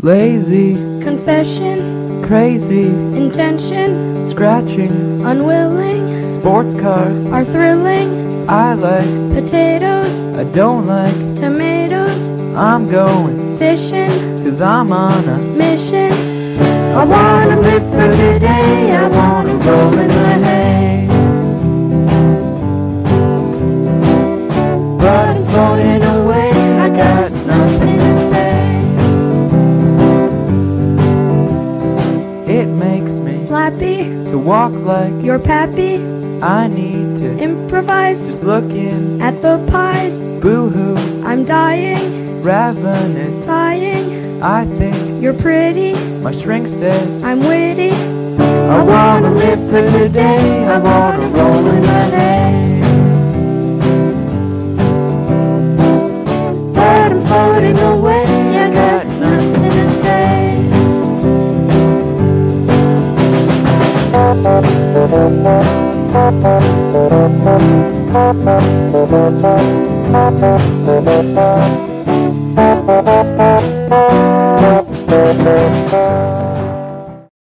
Lazy, confession, crazy, intention, scratching, unwilling, sports cars, are thrilling, I like, potatoes, I don't like, tomatoes, I'm going, fishing, 'cause I'm on a mission. I wanna live for today, I wanna roll in the hay. But I'm floating away, I got nothing to say. It makes me Slappy, to walk like you're pappy, I need to improvise, just looking, at the pies, boo-hoo, I'm dying, ravenous, sighing, I think you're pretty, my shrink says I'm witty, I wanna live for today, I wanna roll in the hay. But I'm floating away, I got nothing to say.